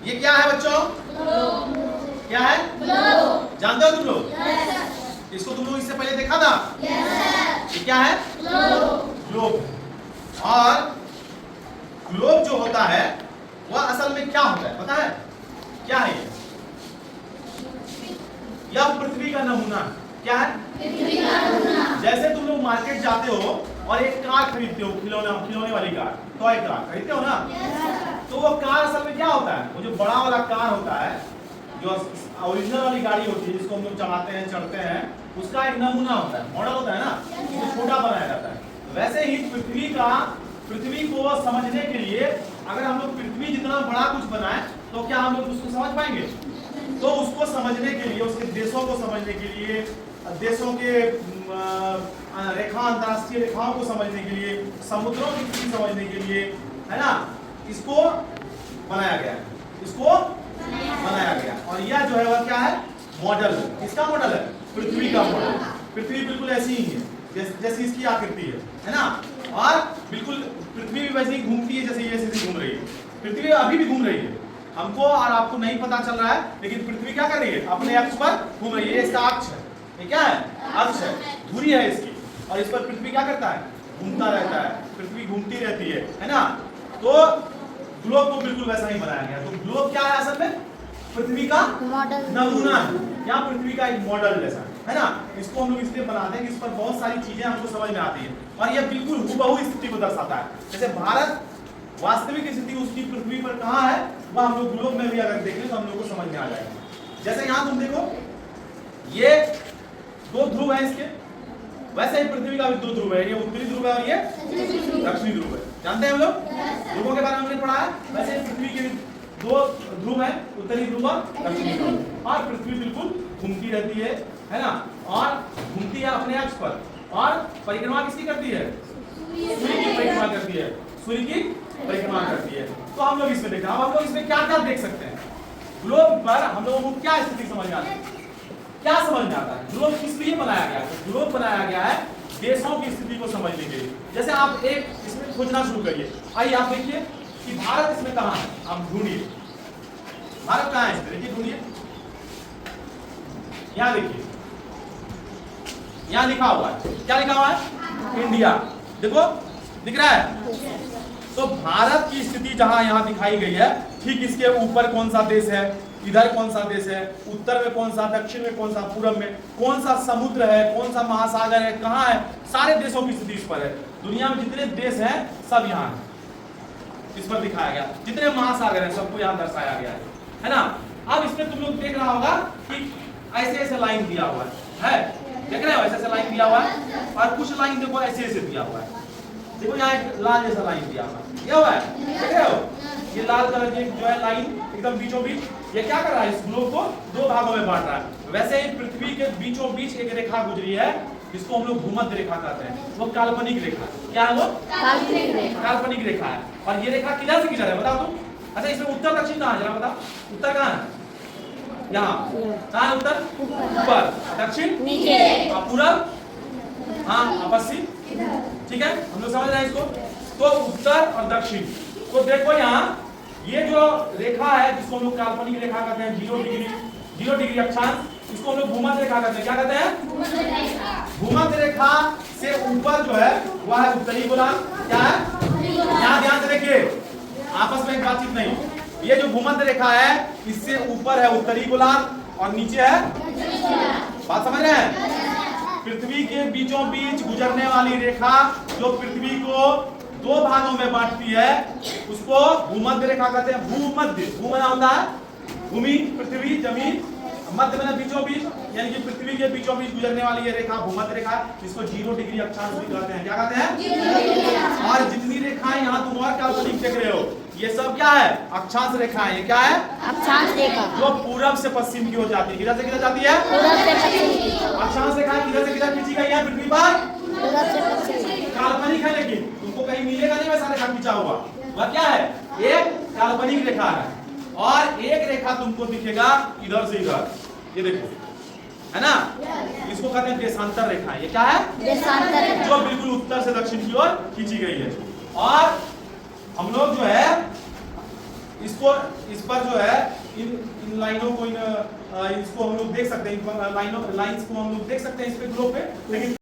ये क्या है बच्चों? क्या है? जानते हो तुम लोग? इसको तुम लोग इससे पहले देखा था? ये क्या है? ग्लोब। और ग्लोब जो होता है वह असल में क्या होता है पता है? क्या है ये? यह पृथ्वी का नमूना। क्या है? जैसे तुम लोग मार्केट जाते हो और एक कार खरीदते हो, खिलौने वाली कार, टॉय कार खरीदते हो ना? तो वो कार असल में क्या होता है? वो जो बड़ा वाला कार होता है, जो ओरिजिनल वाली गाड़ी होती है जिसको हम लोग चलाते हैं, चढ़ते हैं, उसका एक नमूना होता है, मॉडल होता है ना, जिसको छोटा बनाया जाता है। वैसे ही पृथ्वी को समझने के लिए अगर हम लोग पृथ्वी जितना बड़ा कुछ बनाए तो क्या हम लोग उसको समझ पाएंगे? तो उसको समझने के लिए, उसके देशों को समझने के लिए, देशों के रेखा, अंतरराष्ट्रीय रेखाओं को समझने के लिए, समुद्रों की स्थिति समझने के लिए, है ना, इसको बनाया गया है, इसको बनाया गया। और यह जो है वह क्या है? मॉडल है। किसका मॉडल है? पृथ्वी का मॉडल। पृथ्वी बिल्कुल ऐसी ही है जैसी इसकी आकृति है ना? और बिल्कुल पृथ्वी भी वैसे ही घूमती है जैसे ये ऐसे घूम रही है। पृथ्वी अभी भी घूम रही है, हमको और आपको नहीं पता चल रहा है, लेकिन पृथ्वी क्या कर रही है? अपने अक्ष पर घूम रही है। इसका अक्ष है, ये क्या है? अक्ष है, धुरी है इसकी, और इस पर पृथ्वी क्या करता है? घूमता रहता है, पृथ्वी घूमती रहती है ना? तो ग्लोब को बिल्कुल वैसा ही बनाया गया। तो ग्लोब क्या है असल में? पृथ्वी का नमूना है, या पृथ्वी का एक मॉडल जैसा, है ना? इसको हम लोग इसलिए बनाते हैं कि इस पर बहुत सारी चीजें हमको समझ में आती है, और यह बिल्कुल हूबहू स्थिति को दर्शाता है। जैसे भारत वास्तविक स्थिति उसकी पृथ्वी पर कहाँ है, वह हम लोग ग्लोब में भी अगर देखें तो हम लोग को समझ में आ जाएगा। जैसे यहाँ तुम देखो, ये दो ध्रुव है इसके, वैसे ही पृथ्वी का भी दो ध्रुव है, ये उत्तरी ध्रुव है और ये दक्षिणी ध्रुव है। जानते हैं हम लोग ध्रुवों के बारे में हमने पढ़ा है। वैसे ही पृथ्वी के दो ध्रुव है, उत्तरी ध्रुव और दक्षिणी ध्रुव, और पृथ्वी बिल्कुल घूमती रहती है ना? और घूमती है अपने अक्ष पर, और परिक्रमा किसकी करती है? सूर्य की परिक्रमा करती है, सूर्य की परिक्रमा करती है। तो हम लोग इसमें देखा, हम लोग इसमें क्या क्या देख सकते हैं? ग्लोब पर हम लोगों को क्या स्थिति समझ में आती है? क्या समझ में आता है? ग्लोब किस लिए बनाया गया है? ग्लोब बनाया गया है देशों की स्थिति को समझने के लिए। जैसे आप एक इसमें खोजना शुरू करिए, आइए आप देखिए कि भारत इसमें कहाँ है, आप ढूंढिए भारत कहाँ है इसमें, देखिए ढूंढिए, यहाँ देखिए, यहाँ लिखा हुआ है, क्या लिखा हुआ है? इंडिया। देखो दिख रहा है? तो भारत की स्थिति जहां यहाँ दिखाई गई है, ठीक इसके ऊपर कौन सा देश है, इधर कौन सा देश है, उत्तर में कौन सा, दक्षिण में कौन सा, पूर्व में कौन सा समुद्र है, कौन सा महासागर है, कहाँ है, सारे देशों की स्थिति इस पर है। दुनिया में जितने देश हैं सब यहाँ है, इस पर दिखाया गया। जितने महासागर हैं सबको यहाँ दर्शाया गया है ना? अब इसमें तुम लोग देख रहा होगा कि ऐसे ऐसे लाइन दिया हुआ है, देख रहे हो? ऐसे ऐसे लाइन दिया हुआ है, और कुछ लाइन देखो ऐसे ऐसे दिया हुआ है। देखो यहाँ एक लाल जैसा लाइन दिया हुआ है, क्या हुआ है? देख रहे हो? ये लाल कलर की जो है लाइन एकदम बीचों बीच, ये क्या कर रहा है? इस ग्लोब को दो भागों में बांट रहा है। वैसे ही पृथ्वी के बीचों बीच एक रेखा गुजरी है, जिसको हम लोग भूमध्य रेखा कहते हैं। वो काल्पनिक रेखा, क्या है वो? काल्पनिक रेखा है। और ये रेखा किधर से किधर है बताओ तुम? अच्छा, इसमें उत्तर दक्षिण कहाँ है जरा बताओ? उत्तर कहाँ है? यहाँ। कहाँ है उत्तर? ऊपर। दक्षिण नीचे, पूरब हाँ, पश्चिम, ठीक है? हम लोग समझ रहे हैं इसको। तो उत्तर और दक्षिण, तो देखो यहाँ ये जो रेखा है जिसको हम लोग काल्पनिक रेखा कहते हैं, 0 डिग्री अक्षांश, इसको हम लोग भूमध्य रेखा कहते हैं। क्या कहते हैं? भूमध्य रेखा से ऊपर जो है वह है उत्तरी गोलार्ध। क्या है? यहाँ ध्यान से देखिए, आपस में बातचीत नहीं। ये जो भूमध्य रेखा है इससे ऊपर है उत्तरी गोलार्ध और नीचे है, बात समझ रहे हैं? पृथ्वी के बीचों बीच गुजरने वाली रेखा जो पृथ्वी को दो भागों में बांटती है उसको भूमध्य रेखा कहते हैं। भूमध्य, भू बना होता है भूमि, पृथ्वी, जमीन, मध्य में बीचों बीच, यानी कि पृथ्वी के बीचों बीच गुजरने वाली ये रेखा भूमध्य रेखा, इसको 0 डिग्री अक्षांश भी कहते हैं। क्या कहते हैं? और जितनी रेखाएं यहाँ तुम और काल्पनिक देख रहे हो, ये सब क्या है? अक्षांश रेखाएं। ये क्या है? अक्षांश रेखा, जो पूरब से पश्चिम की ओर जाती है। किधर से किधर जाती है? पूरब से पश्चिम। अक्षांश रेखाएं किधर से किधर खींची गई है पृथ्वी पर? पूरब से पश्चिम। काल्पनिक है, लेकिन तुमको कहीं मिलेगा नहीं वैसा रेखा खींचा हुआ। वह क्या है? एक काल्पनिक रेखा है। और एक रेखा तुमको दिखेगा इधर से इधर, ये देखो, है ना? इसको कहते हैं देशांतर रेखा। ये क्या है? देशांतर रेखा, जो बिल्कुल उत्तर से दक्षिण की ओर खींची गई है। और हम लोग जो है इसको इस पर जो है इन लाइनों को इसको हम लोग देख सकते हैं, लाइंस को हम लोग देख सकते हैं इस पे ग्लोब पे, लेकिन